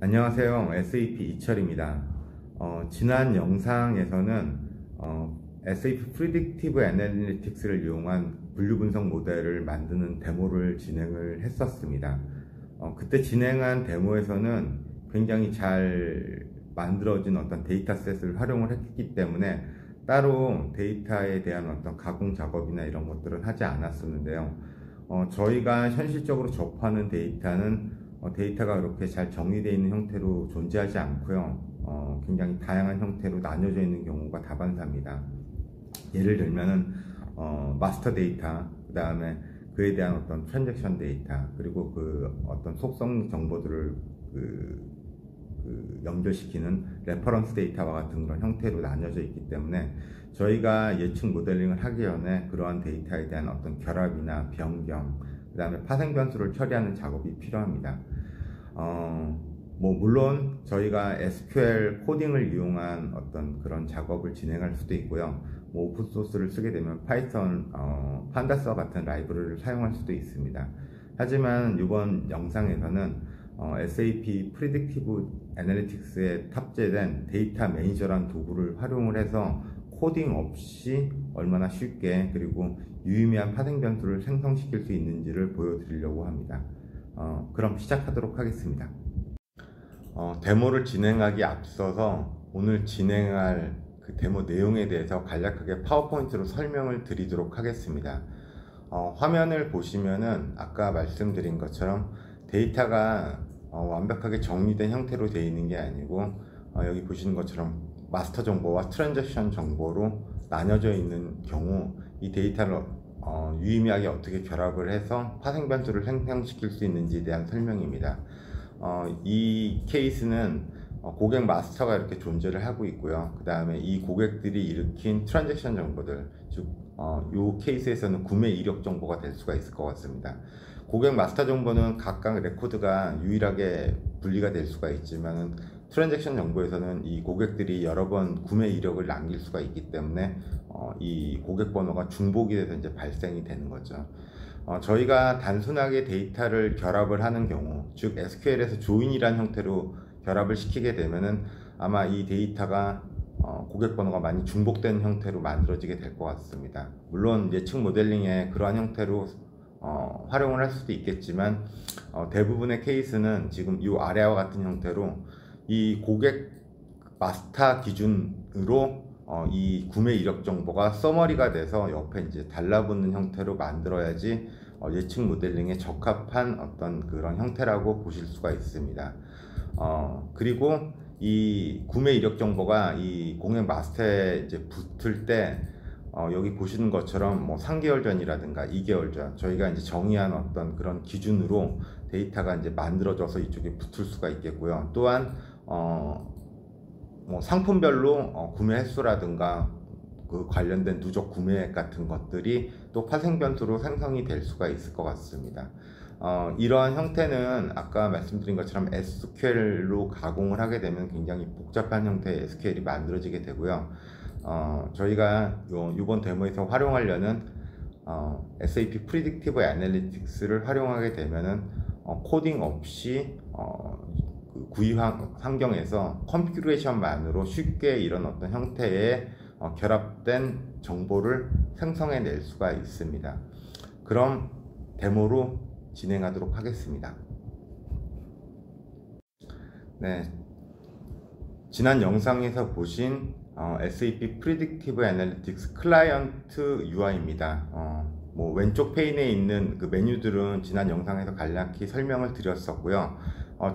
안녕하세요. SAP 이철입니다. 지난 영상에서는 SAP Predictive Analytics를 이용한 분류 분석 모델을 만드는 데모를 진행을 했었습니다. 그때 진행한 데모에서는 굉장히 잘 만들어진 어떤 데이터셋을 활용을 했기 때문에 따로 데이터에 대한 어떤 가공 작업이나 이런 것들은 하지 않았었는데요. 저희가 현실적으로 접하는 데이터는 데이터가 이렇게 잘 정리되어 있는 형태로 존재하지 않고요. 굉장히 다양한 형태로 나뉘어져 있는 경우가 다반사입니다. 예를 들면은 마스터 데이터, 그 다음에 그에 대한 어떤 트랜잭션 데이터, 그리고 그 어떤 속성 정보들을 연결시키는 레퍼런스 데이터와 같은 그런 형태로 나뉘어져 있기 때문에 저희가 예측 모델링을 하기 전에 그러한 데이터에 대한 어떤 결합이나 변경, 그 다음에 파생 변수를 처리하는 작업이 필요합니다. 물론 저희가 SQL 코딩을 이용한 어떤 그런 작업을 진행할 수도 있고요. 오픈소스를 쓰게 되면 파이썬, 판다스와 같은 라이브러리를 사용할 수도 있습니다. 하지만 이번 영상에서는 SAP Predictive Analytics에 탑재된 데이터 매니저란 도구를 활용을 해서 코딩 없이 얼마나 쉽게 그리고 유의미한 파생 변수를 생성시킬 수 있는지를 보여드리려고 합니다. 그럼 시작하도록 하겠습니다. 데모를 진행하기 앞서서 오늘 진행할 그 데모 내용에 대해서 간략하게 파워포인트로 설명을 드리도록 하겠습니다. 화면을 보시면은 아까 말씀드린 것처럼 데이터가 완벽하게 정리된 형태로 되어 있는 게 아니고 여기 보시는 것처럼 마스터 정보와 트랜잭션 정보로 나뉘어져 있는 경우 이 데이터를 유의미하게 어떻게 결합을 해서 파생 변수를 생성시킬 수 있는지에 대한 설명입니다. 이 케이스는 고객 마스터가 이렇게 존재를 하고 있고요. 그 다음에 이 고객들이 일으킨 트랜잭션 정보들, 즉 이 케이스에서는 구매 이력 정보가 될 수가 있을 것 같습니다. 고객 마스터 정보는 각각 레코드가 유일하게 분리가 될 수가 있지만 트랜잭션 정보에서는 이 고객들이 여러 번 구매 이력을 남길 수가 있기 때문에 이 고객 번호가 중복이 돼서 이제 발생이 되는 거죠. 저희가 단순하게 데이터를 결합을 하는 경우, 즉 SQL에서 조인이라는 형태로 결합을 시키게 되면은 아마 이 데이터가 고객 번호가 많이 중복된 형태로 만들어지게 될 것 같습니다. 물론 예측 모델링에 그러한 형태로 활용을 할 수도 있겠지만 대부분의 케이스는 지금 이 아래와 같은 형태로 이 고객 마스터 기준으로 이 구매 이력 정보가 서머리가 돼서 옆에 이제 달라붙는 형태로 만들어야지 예측 모델링에 적합한 어떤 그런 형태라고 보실 수가 있습니다. 그리고 이 구매 이력 정보가 이 고객 마스터에 이제 붙을 때 여기 보시는 것처럼 뭐 3개월 전이라든가 2개월 전 저희가 이제 정의한 어떤 그런 기준으로 데이터가 이제 만들어져서 이쪽에 붙을 수가 있겠고요. 또한 뭐 상품별로 구매 횟수라든가 그 관련된 누적 구매액 같은 것들이 또 파생 변수로 생성이 될 수가 있을 것 같습니다. 이러한 형태는 아까 말씀드린 것처럼 SQL로 가공을 하게 되면 굉장히 복잡한 형태의 SQL이 만들어지게 되고요. 저희가 이번 데모에서 활용하려는 SAP Predictive Analytics를 활용하게 되면은 코딩 없이 구입 환경에서 컨피그레이션만으로 쉽게 이런 어떤 형태의 결합된 정보를 생성해낼 수가 있습니다. 그럼 데모로 진행하도록 하겠습니다. 네, 지난 영상에서 보신 SAP Predictive Analytics 클라이언트 UI입니다. 왼쪽 페인에 있는 그 메뉴들은 지난 영상에서 간략히 설명을 드렸었고요.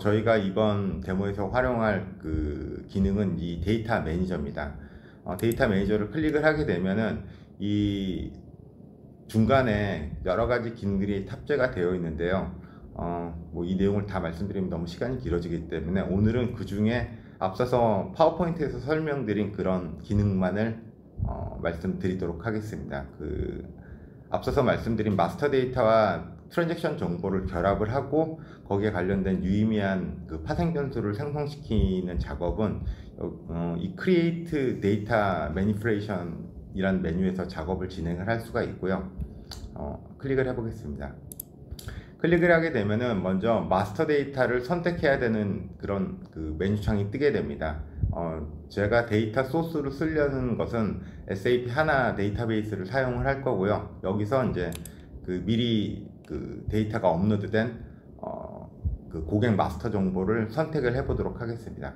저희가 이번 데모에서 활용할 그 기능은 이 데이터 매니저입니다. 데이터 매니저를 클릭을 하게 되면은 이 중간에 여러 가지 기능들이 탑재가 되어 있는데요. 이 내용을 다 말씀드리면 너무 시간이 길어지기 때문에 오늘은 그 중에 앞서서 파워포인트에서 설명드린 그런 기능만을 말씀드리도록 하겠습니다. 앞서서 말씀드린 마스터 데이터와 트랜잭션 정보를 결합을 하고 거기에 관련된 유의미한 그 파생 변수를 생성시키는 작업은 이 Create Data Manipulation 이란 메뉴에서 작업을 진행을 할 수가 있고요. 클릭을 해 보겠습니다. 클릭을 하게 되면은 먼저 마스터 데이터를 선택해야 되는 그런 그 메뉴창이 뜨게 됩니다. 제가 데이터 소스로 쓰려는 것은 SAP 하나 데이터베이스를 사용을 할 거고요. 여기서 이제 그 미리 그 데이터가 업로드된 그 고객 마스터 정보를 선택을 해 보도록 하겠습니다.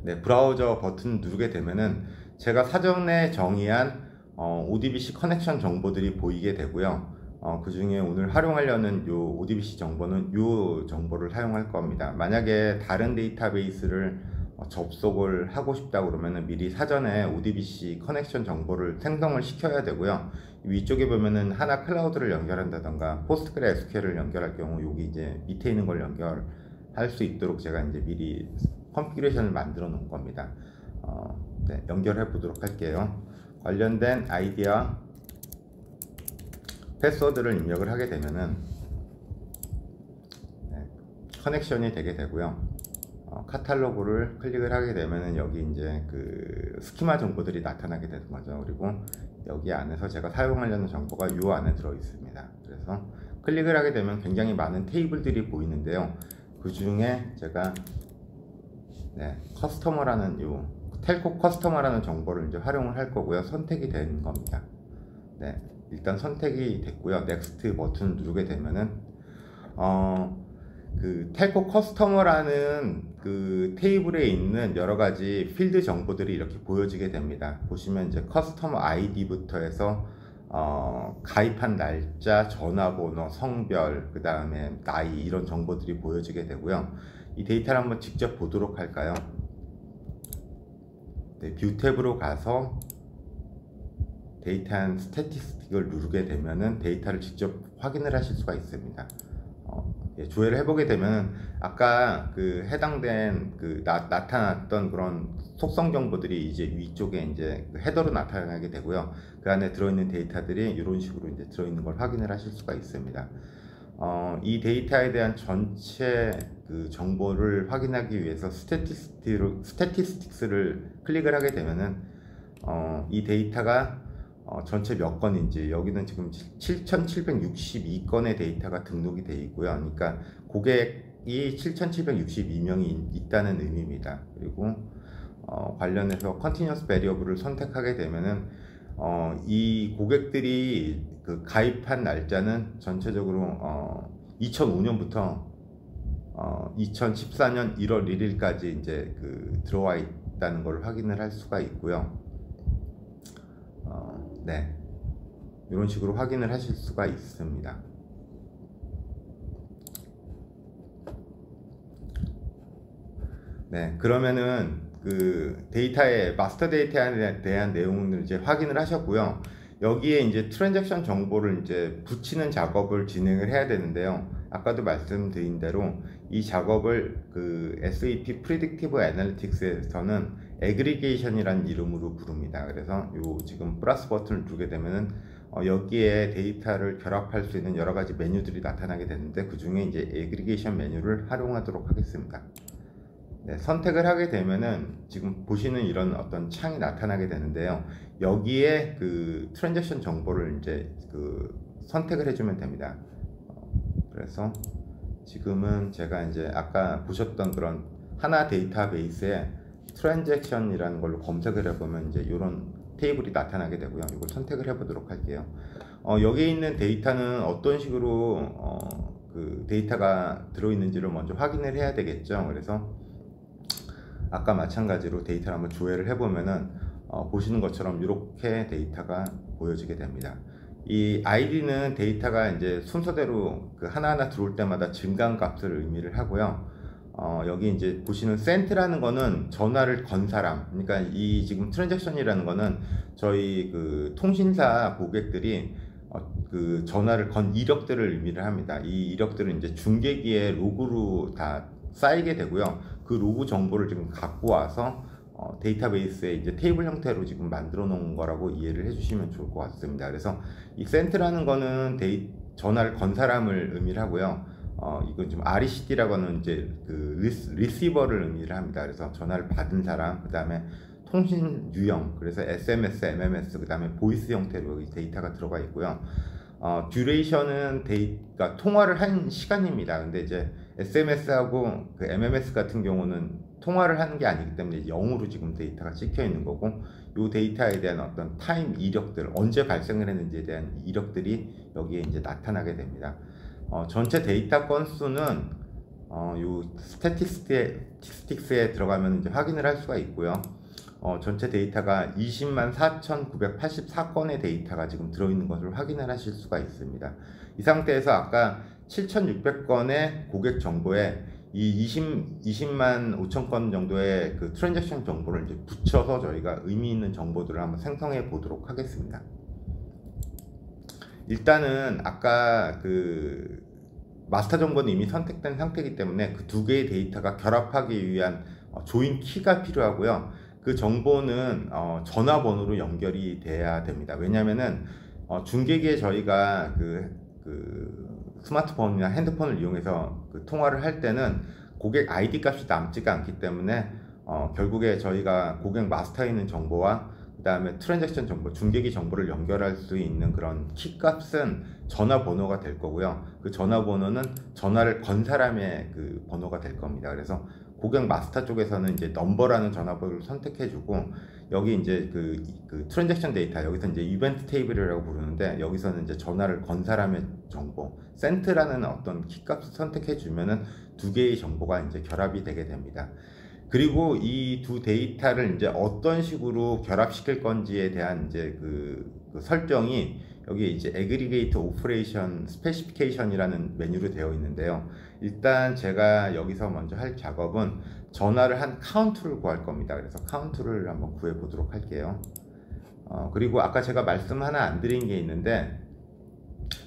네, 브라우저 버튼 누르게 되면은 제가 사전에 정의한 ODBC 커넥션 정보들이 보이게 되고요. 그 중에 오늘 활용하려는 요 ODBC 정보는 요 정보를 사용할 겁니다. 만약에 다른 데이터베이스를 접속을 하고 싶다 그러면은 미리 사전에 ODBC 커넥션 정보를 생성을 시켜야 되고요. 위쪽에 보면은 하나 클라우드를 연결한다던가 포스트그레 SQL을 연결할 경우 여기 이제 밑에 있는 걸 연결할 수 있도록 제가 이제 미리 컨피그레이션을 만들어 놓은 겁니다. 네, 연결해 보도록 할게요. 관련된 아이디와 패스워드를 입력을 하게 되면은 네, 커넥션이 되게 되고요. 카탈로그를 클릭을 하게 되면은 여기 이제 그 스키마 정보들이 나타나게 되는 거죠. 그리고 여기 안에서 제가 사용하려는 정보가 이 안에 들어 있습니다. 그래서 클릭을 하게 되면 굉장히 많은 테이블들이 보이는데요. 그 중에 제가 네, 커스터머라는 요 텔코 커스터머라는 정보를 이제 활용을 할 거고요. 선택이 된 겁니다. 네, 일단 선택이 됐고요. 넥스트 버튼 누르게 되면은 그 텔코 커스터머라는 그 테이블에 있는 여러 가지 필드 정보들이 이렇게 보여지게 됩니다. 보시면 이제 커스터머 아이디부터 해서 가입한 날짜, 전화번호, 성별, 그 다음에 나이 이런 정보들이 보여지게 되고요. 이 데이터를 한번 직접 보도록 할까요? 네, 뷰 탭으로 가서 데이터 앤 스태티스틱을 누르게 되면은 데이터를 직접 확인을 하실 수가 있습니다. 조회를 해보게 되면 아까 그 해당된 그 나타났던 그런 속성 정보들이 이제 위쪽에 이제 그 헤더로 나타나게 되고요. 그 안에 들어있는 데이터들이 이런 식으로 이제 들어있는 걸 확인을 하실 수가 있습니다. 이 데이터에 대한 전체 그 정보를 확인하기 위해서 스태티스틱스를 클릭을 하게 되면은 이 데이터가 전체 몇 건인지 여기는 지금 7,762건의 데이터가 등록이 되어 있고요. 그러니까 고객이 7,762명이 있다는 의미입니다. 그리고 관련해서 Continuous Variable을 선택하게 되면은 이 고객들이 그 가입한 날짜는 전체적으로 2005년부터 2014년 1월 1일까지 이제 그 들어와 있다는 걸 확인을 할 수가 있고요. 네, 이런 식으로 확인을 하실 수가 있습니다. 네, 그러면은 그 데이터의 마스터 데이터에 대한 내용을 이제 확인을 하셨고요. 여기에 이제 트랜잭션 정보를 이제 붙이는 작업을 진행을 해야 되는데요. 아까도 말씀드린 대로 이 작업을 그 SAP Predictive Analytics에서는 애그리게이션이라는 이름으로 부릅니다. 그래서 요 지금 플러스 버튼을 누르게 되면은 여기에 데이터를 결합할 수 있는 여러 가지 메뉴들이 나타나게 되는데 그 중에 이제 애그리게이션 메뉴를 활용하도록 하겠습니다. 네, 선택을 하게 되면은 지금 보시는 이런 어떤 창이 나타나게 되는데요. 여기에 그 트랜잭션 정보를 이제 그 선택을 해주면 됩니다. 그래서 지금은 제가 이제 아까 보셨던 그런 하나 데이터베이스에 트랜잭션이라는 걸로 검색을 해보면 이제 이런 테이블이 나타나게 되고요. 이걸 선택을 해보도록 할게요. 여기에 있는 데이터는 어떤 식으로 그 데이터가 들어있는지를 먼저 확인을 해야 되겠죠. 그래서 아까 마찬가지로 데이터를 한번 조회를 해보면은 보시는 것처럼 이렇게 데이터가 보여지게 됩니다. 이 id는 데이터가 이제 순서대로 그 하나하나 들어올 때마다 증가한 값을 의미를 하고요. 여기 이제 보시는 센트라는 거는 전화를 건 사람, 그러니까 이 지금 트랜잭션이라는 거는 저희 그 통신사 고객들이 그 전화를 건 이력들을 의미를 합니다. 이 이력들은 이제 중계기의 로그로 다 쌓이게 되고요. 그 로그 정보를 지금 갖고 와서 데이터베이스에 이제 테이블 형태로 지금 만들어 놓은 거라고 이해를 해주시면 좋을 것 같습니다. 그래서 이 센트라는 거는 전화를 건 사람을 의미를 하고요. 이건 좀 RECD라고 하는 이제 그 리시버를 의미를 합니다. 그래서 전화를 받은 사람, 그 다음에 통신 유형, 그래서 SMS, MMS, 그 다음에 보이스 형태로 데이터가 들어가 있고요. 듀레이션은 그러니까 통화를 한 시간입니다. 근데 이제 SMS하고 그 MMS 같은 경우는 통화를 하는 게 아니기 때문에 0으로 지금 데이터가 찍혀 있는 거고, 이 데이터에 대한 어떤 타임 이력들, 언제 발생을 했는지에 대한 이력들이 여기에 이제 나타나게 됩니다. 전체 데이터 건수는 요 스태티스틱스에 들어가면 이제 확인을 할 수가 있고요. 전체 데이터가 20만 4,984건의 데이터가 지금 들어있는 것을 확인을 하실 수가 있습니다. 이 상태에서 아까 7,600건의 고객 정보에 이 20만 5천 건 정도의 그 트랜잭션 정보를 이제 붙여서 저희가 의미 있는 정보들을 한번 생성해 보도록 하겠습니다. 일단은 아까 그 마스터 정보는 이미 선택된 상태이기 때문에 그 두 개의 데이터가 결합하기 위한 조인 키가 필요하고요. 그 정보는 전화번호로 연결이 돼야 됩니다. 왜냐면은 중계기에 저희가 그 스마트폰이나 핸드폰을 이용해서 그 통화를 할 때는 고객 아이디 값이 남지가 않기 때문에 결국에 저희가 고객 마스터에 있는 정보와 그 다음에 트랜잭션 정보, 중계기 정보를 연결할 수 있는 그런 키 값은 전화번호가 될 거고요. 그 전화번호는 전화를 건 사람의 그 번호가 될 겁니다. 그래서 고객 마스터 쪽에서는 이제 넘버라는 전화번호를 선택해주고, 여기 이제 그 트랜잭션 데이터, 여기서 이제 이벤트 테이블이라고 부르는데, 여기서는 이제 전화를 건 사람의 정보, 센트라는 어떤 키값을 선택해주면은 두 개의 정보가 이제 결합이 되게 됩니다. 그리고 이 두 데이터를 이제 어떤 식으로 결합시킬 건지에 대한 이제 그 설정이 여기 이제 Aggregate Operation Specification이라는 메뉴로 되어 있는데요. 일단 제가 여기서 먼저 할 작업은 전화를 한 카운트를 구할 겁니다. 그래서 카운트를 한번 구해 보도록 할게요. 그리고 아까 제가 말씀 하나 안 드린 게 있는데,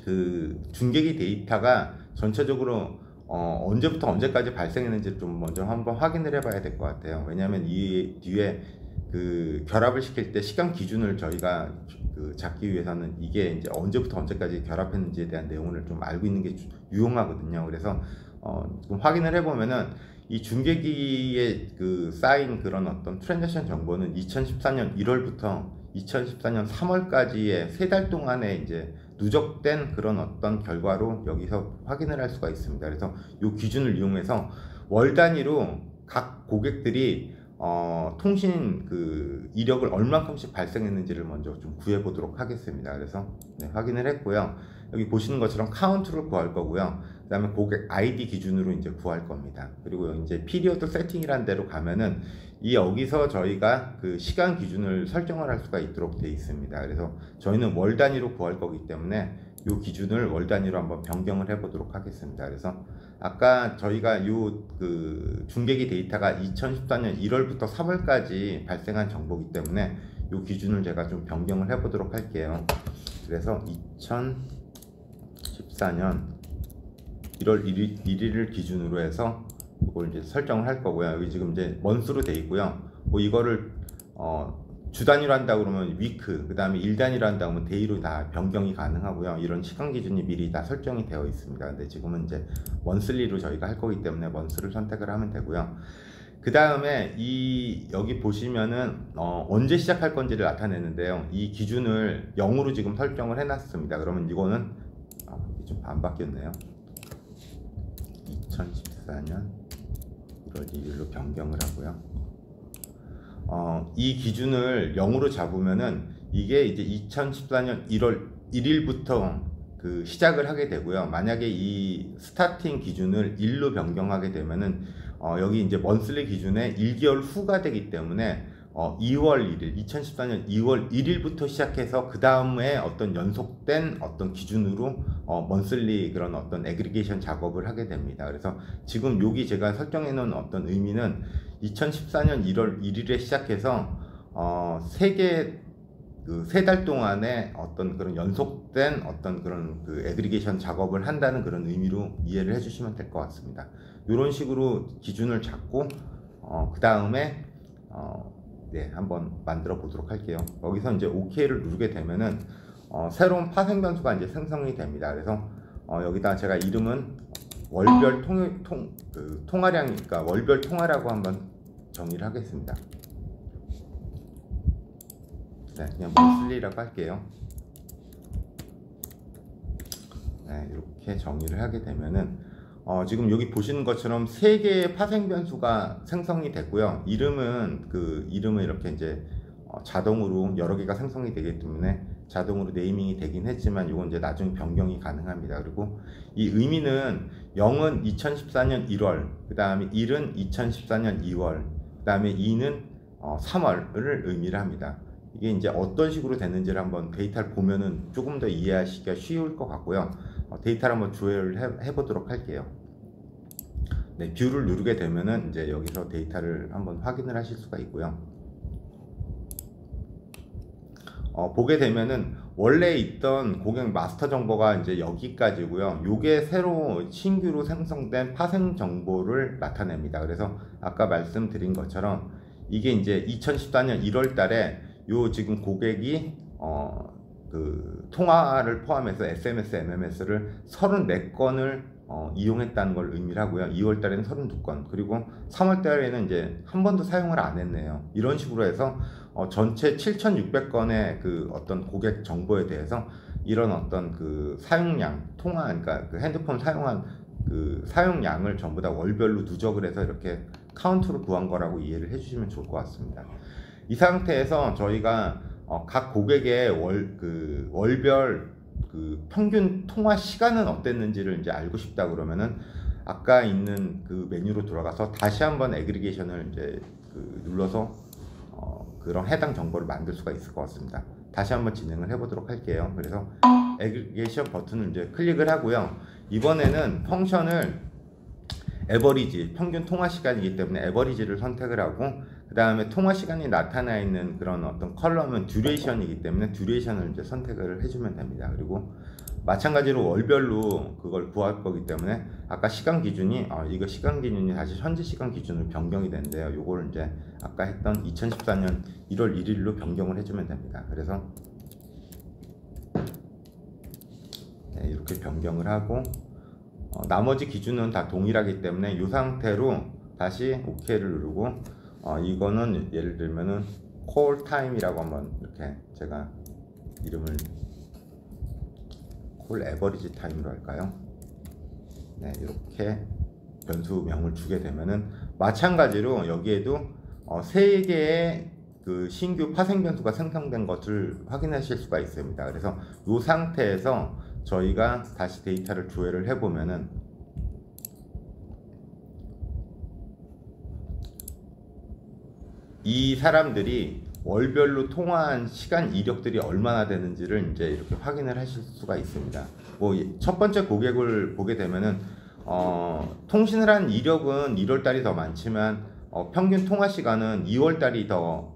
그 중계기 데이터가 전체적으로 언제부터 언제까지 발생했는지 좀 먼저 한번 확인을 해봐야 될 것 같아요. 왜냐하면 이 뒤에 그 결합을 시킬 때 시간 기준을 저희가 그 잡기 위해서는 이게 이제 언제부터 언제까지 결합했는지에 대한 내용을 좀 알고 있는 게 유용하거든요. 그래서 좀 확인을 해보면은 이 중계기에 그 쌓인 그런 어떤 트랜잭션 정보는 2014년 1월부터 2014년 3월까지의 3달 동안에 이제 누적된 그런 어떤 결과로 여기서 확인을 할 수가 있습니다. 그래서 이 기준을 이용해서 월 단위로 각 고객들이 통신 그 이력을 얼만큼씩 발생했는지를 먼저 좀 구해 보도록 하겠습니다. 그래서 네, 확인을 했고요. 여기 보시는 것처럼 카운트를 구할 거고요. 그 다음에 고객 아이디 기준으로 이제 구할 겁니다. 그리고 이제 피리어드 세팅이라는 데로 가면은 이 여기서 저희가 그 시간 기준을 설정을 할 수가 있도록 되어 있습니다. 그래서 저희는 월 단위로 구할 거기 때문에 이 기준을 월 단위로 한번 변경을 해 보도록 하겠습니다. 그래서 아까 저희가 이 그 중계기 데이터가 2014년 1월부터 3월까지 발생한 정보이기 때문에 이 기준을 제가 좀 변경을 해 보도록 할게요. 그래서 2014년 1월 1일을 기준으로 해서 이걸 이제 설정을 할 거고요. 여기 지금 이제 먼스로 돼 있고요. 뭐 이거를 주 단위로 한다 그러면 위크, 그 다음에 일 단위로 한다 그러면 데이로 다 변경이 가능하고요. 이런 시간 기준이 미리 다 설정이 되어 있습니다. 근데 지금은 이제 먼슬리로 저희가 할 거기 때문에 먼스를 선택을 하면 되고요. 그 다음에 여기 보시면은 언제 시작할 건지를 나타내는데요. 이 기준을 0으로 지금 설정을 해놨습니다. 그러면 이거는 좀 안 바뀌었네요. 2014년 1월 2일로 변경을 하고요. 이 기준을 0으로 잡으면은 이게 이제 2014년 1월 1일부터 그 시작을 하게 되고요. 만약에 이 스타팅 기준을 1로 변경하게 되면은 여기 이제 먼슬리 기준에 1개월 후가 되기 때문에 2월 1일, 2014년 2월 1일부터 시작해서 그 다음에 어떤 연속된 어떤 기준으로 먼슬리 그런 어떤 애그리게이션 작업을 하게 됩니다. 그래서 지금 여기 제가 설정해 놓은 어떤 의미는 2014년 1월 1일에 시작해서 세 달 동안에 어떤 그런 연속된 어떤 그런 그 애그리게이션 작업을 한다는 그런 의미로 이해를 해주시면 될 것 같습니다. 이런 식으로 기준을 잡고 그 다음에 네, 한번 만들어 보도록 할게요. 여기서 이제 OK를 누르게 되면은 새로운 파생 변수가 이제 생성이 됩니다. 그래서 여기다 제가 이름은 월별 통화량이니까 월별 통화라고 한번 정의를 하겠습니다. 네, 그냥 monthly라고 할게요. 네, 이렇게 정의를 하게 되면은 지금 여기 보시는 것처럼 3개의 파생 변수가 생성이 됐고요. 이름은 이렇게 이제 자동으로 여러 개가 생성이 되기 때문에 자동으로 네이밍이 되긴 했지만 이건 이제 나중에 변경이 가능합니다. 그리고 이 의미는 0은 2014년 1월, 그 다음에 1은 2014년 2월, 그 다음에 2는 3월을 의미를 합니다. 이게 이제 어떤 식으로 됐는지를 한번 데이터를 보면은 조금 더 이해하시기가 쉬울 것 같고요. 데이터를 한번 조회를 해보도록 할게요. 네, 뷰를 누르게 되면은 이제 여기서 데이터를 한번 확인을 하실 수가 있고요. 보게 되면은 원래 있던 고객 마스터 정보가 이제 여기까지고요. 요게 새로 신규로 생성된 파생 정보를 나타냅니다. 그래서 아까 말씀드린 것처럼 이게 이제 2014년 1월 달에 요 지금 고객이 그 통화를 포함해서 SMS, MMS를 34건을 이용했다는 걸 의미를 하고요. 2월 달에는 32건, 그리고 3월 달에는 이제 한 번도 사용을 안 했네요. 이런 식으로 해서 전체 7,600건의 그 어떤 고객 정보에 대해서 이런 어떤 그 사용량, 그러니까 그 핸드폰 사용한 그 사용량을 전부 다 월별로 누적을 해서 이렇게 카운트로 구한 거라고 이해를 해주시면 좋을 것 같습니다. 이 상태에서 저희가 각 고객의 월별 그 평균 통화 시간은 어땠는지를 이제 알고 싶다 그러면은 아까 있는 그 메뉴로 들어가서 다시 한번 애그리게이션을 이제 눌러서 그런 해당 정보를 만들 수가 있을 것 같습니다. 다시 한번 진행을 해보도록 할게요. 그래서 애그리게이션 버튼을 이제 클릭을 하고요. 이번에는 펑션을 에버리지, 평균 통화 시간이기 때문에 에버리지를 선택을 하고, 그 다음에 통화 시간이 나타나 있는 그런 어떤 컬럼은 듀레이션이기 때문에 듀레이션을 이제 선택을 해주면 됩니다. 그리고 마찬가지로 월별로 그걸 구할 거기 때문에 아까 시간 기준이 이거 시간 기준이 다시 현재 시간 기준으로 변경이 되는데요. 요걸 이제 아까 했던 2014년 1월 1일로 변경을 해주면 됩니다. 그래서 네, 이렇게 변경을 하고 나머지 기준은 다 동일하기 때문에 이 상태로 다시 OK를 누르고 이거는 예를 들면은 콜 타임이라고 한번 이렇게 제가 이름을 콜 에버리지 타임으로 할까요? 네, 이렇게 변수명을 주게 되면은 마찬가지로 여기에도 3개의 그 신규 파생 변수가 생성된 것을 확인하실 수가 있습니다. 그래서 이 상태에서 저희가 다시 데이터를 조회를 해보면은 이 사람들이 월별로 통화한 시간 이력들이 얼마나 되는지를 이제 이렇게 확인을 하실 수가 있습니다. 뭐 첫 번째 고객을 보게 되면은 통신을 한 이력은 1월 달이 더 많지만 평균 통화 시간은 2월 달이 더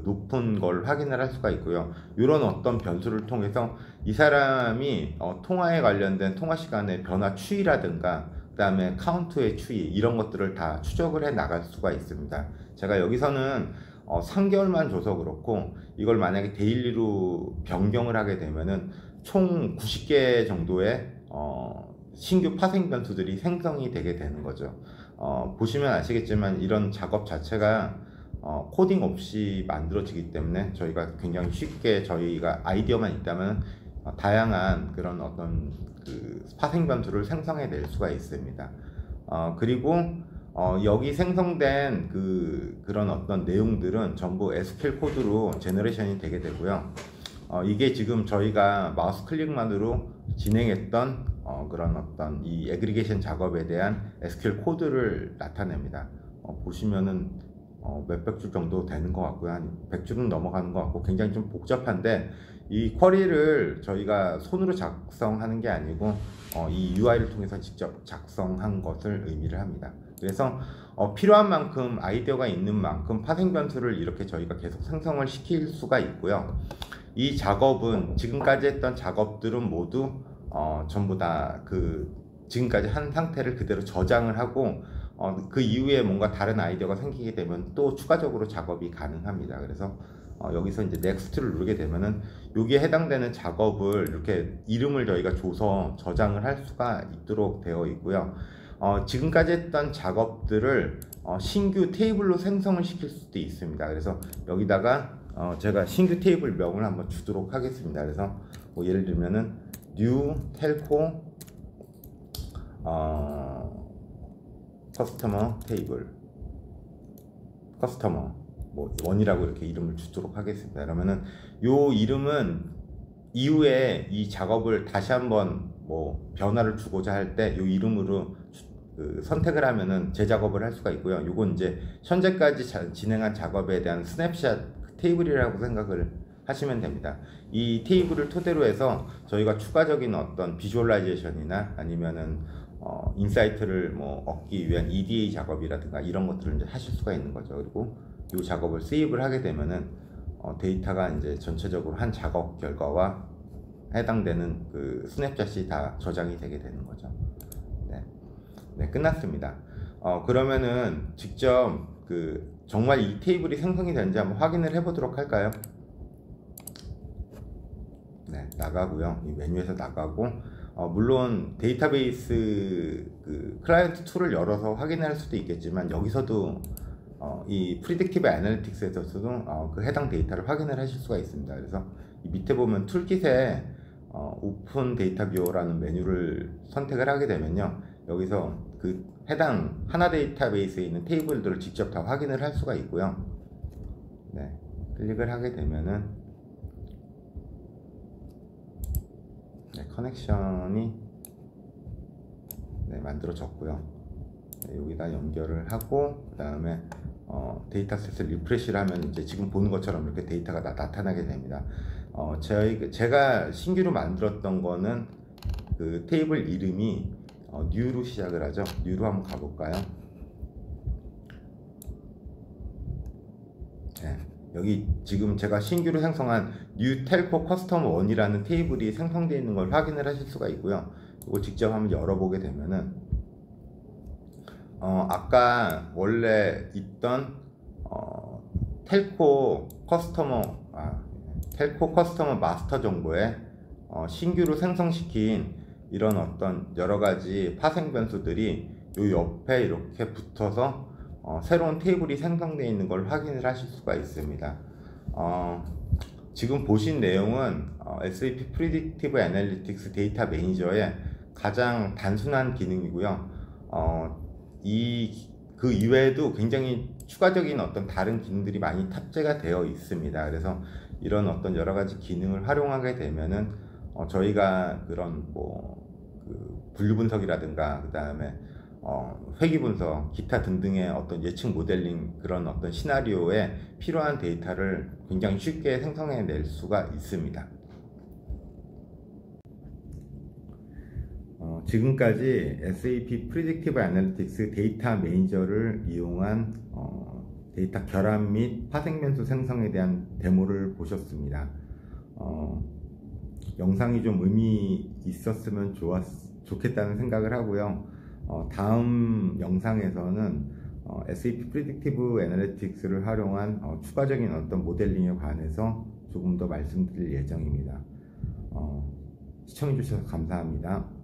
높은 걸 확인을 할 수가 있고요. 이런 어떤 변수를 통해서 이 사람이 통화에 관련된 통화 시간의 변화 추이라든가 그 다음에 카운트의 추이 이런 것들을 다 추적을 해 나갈 수가 있습니다. 제가 여기서는 3개월만 줘서 그렇고 이걸 만약에 데일리로 변경을 하게 되면은 총 90개 정도의 신규 파생 변수들이 생성이 되게 되는 거죠. 보시면 아시겠지만 이런 작업 자체가 코딩 없이 만들어지기 때문에 저희가 굉장히 쉽게 저희가 아이디어만 있다면 다양한 그런 어떤 그 파생 변수를 생성해 낼 수가 있습니다. 그리고 여기 생성된 그런 어떤 내용들은 전부 SQL 코드로 제너레이션이 되게 되고요. 이게 지금 저희가 마우스 클릭만으로 진행했던 그런 어떤 이 애그리게이션 작업에 대한 SQL 코드를 나타냅니다. 보시면은 몇백 줄 정도 되는 것 같고요. 한 100줄은 넘어가는 것 같고 굉장히 좀 복잡한데 이 쿼리를 저희가 손으로 작성하는 게 아니고 이 UI를 통해서 직접 작성한 것을 의미를 합니다. 그래서 필요한 만큼 아이디어가 있는 만큼 파생 변수를 이렇게 저희가 계속 생성을 시킬 수가 있고요. 이 작업은 지금까지 했던 작업들은 모두 전부 다 지금까지 한 상태를 그대로 저장을 하고 그 이후에 뭔가 다른 아이디어가 생기게 되면 또 추가적으로 작업이 가능합니다. 그래서 여기서 이제 넥스트를 누르게 되면은 여기에 해당되는 작업을 이렇게 이름을 저희가 줘서 저장을 할 수가 있도록 되어 있고요. 지금까지 했던 작업들을 신규 테이블로 생성을 시킬 수도 있습니다. 그래서 여기다가 제가 신규 테이블 명을 한번 주도록 하겠습니다. 그래서 뭐 예를 들면은 new telco 커스터머 테이블, 커스터머 뭐 원이라고 이렇게 이름을 주도록 하겠습니다. 그러면은 요 이름은 이후에 이 작업을 다시 한번 뭐 변화를 주고자 할 때 요 이름으로 선택을 하면은 재작업을 할 수가 있고요. 요건 이제 현재까지 진행한 작업에 대한 스냅샷 테이블이라고 생각을 하시면 됩니다. 이 테이블을 토대로 해서 저희가 추가적인 어떤 비주얼라이제이션이나 아니면은 인사이트를 뭐 얻기 위한 EDA 작업이라든가 이런 것들을 이제 하실 수가 있는 거죠. 그리고 이 작업을 세이브를 하게 되면은 데이터가 이제 전체적으로 한 작업 결과와 해당되는 그 스냅샷이 다 저장이 되게 되는 거죠. 네, 끝났습니다. 그러면은 직접 정말 이 테이블이 생성이 되는지 한번 확인을 해 보도록 할까요? 네, 나가고요. 이 메뉴에서 나가고, 물론 데이터베이스 클라이언트 툴을 열어서 확인할 수도 있겠지만, 여기서도 이 프리딕티브 애널리틱스에서도 그 해당 데이터를 확인을 하실 수가 있습니다. 그래서 이 밑에 보면 툴킷에 오픈 데이터 뷰어라는 메뉴를 선택을 하게 되면요, 여기서 그 해당 하나 데이터베이스에 있는 테이블들을 직접 다 확인을 할 수가 있고요. 네, 클릭을 하게 되면은 커넥션이 만들어졌고요. 여기다 연결을 하고, 그 다음에 데이터셋을 리프레시를 하면 이제 지금 보는 것처럼 이렇게 데이터가 나타나게 됩니다. 제가 신규로 만들었던 거는 그 테이블 이름이 new로 시작을 하죠. new로 한번 가볼까요? 네, 여기 지금 제가 신규로 생성한 new telco customer 1이라는 테이블이 생성되어 있는 걸 확인을 하실 수가 있고요. 이거 직접 한번 열어보게 되면은 아까 원래 있던 텔코 커스터머 마스터 정보에 신규로 생성시킨 이런 어떤 여러가지 파생 변수들이 요 옆에 이렇게 붙어서 새로운 테이블이 생성되어 있는 걸 확인을 하실 수가 있습니다. 지금 보신 내용은 SAP Predictive Analytics 데이터 매니저의 가장 단순한 기능이고요. 그 이외에도 굉장히 추가적인 어떤 다른 기능들이 많이 탑재가 되어 있습니다. 그래서 이런 어떤 여러 가지 기능을 활용하게 되면은 저희가 그런 분류 분석이라든가 그 다음에 회귀 분석, 기타 등등의 어떤 예측 모델링 그런 어떤 시나리오에 필요한 데이터를 굉장히 쉽게 생성해낼 수가 있습니다. 지금까지 SAP Predictive Analytics 데이터 매니저를 이용한 데이터 결합 및 파생 변수 생성에 대한 데모를 보셨습니다. 영상이 좀 의미 있었으면 좋겠다는 생각을 하고요. 다음 영상에서는 SAP Predictive Analytics를 활용한 추가적인 어떤 모델링에 관해서 조금 더 말씀드릴 예정입니다. 시청해 주셔서 감사합니다.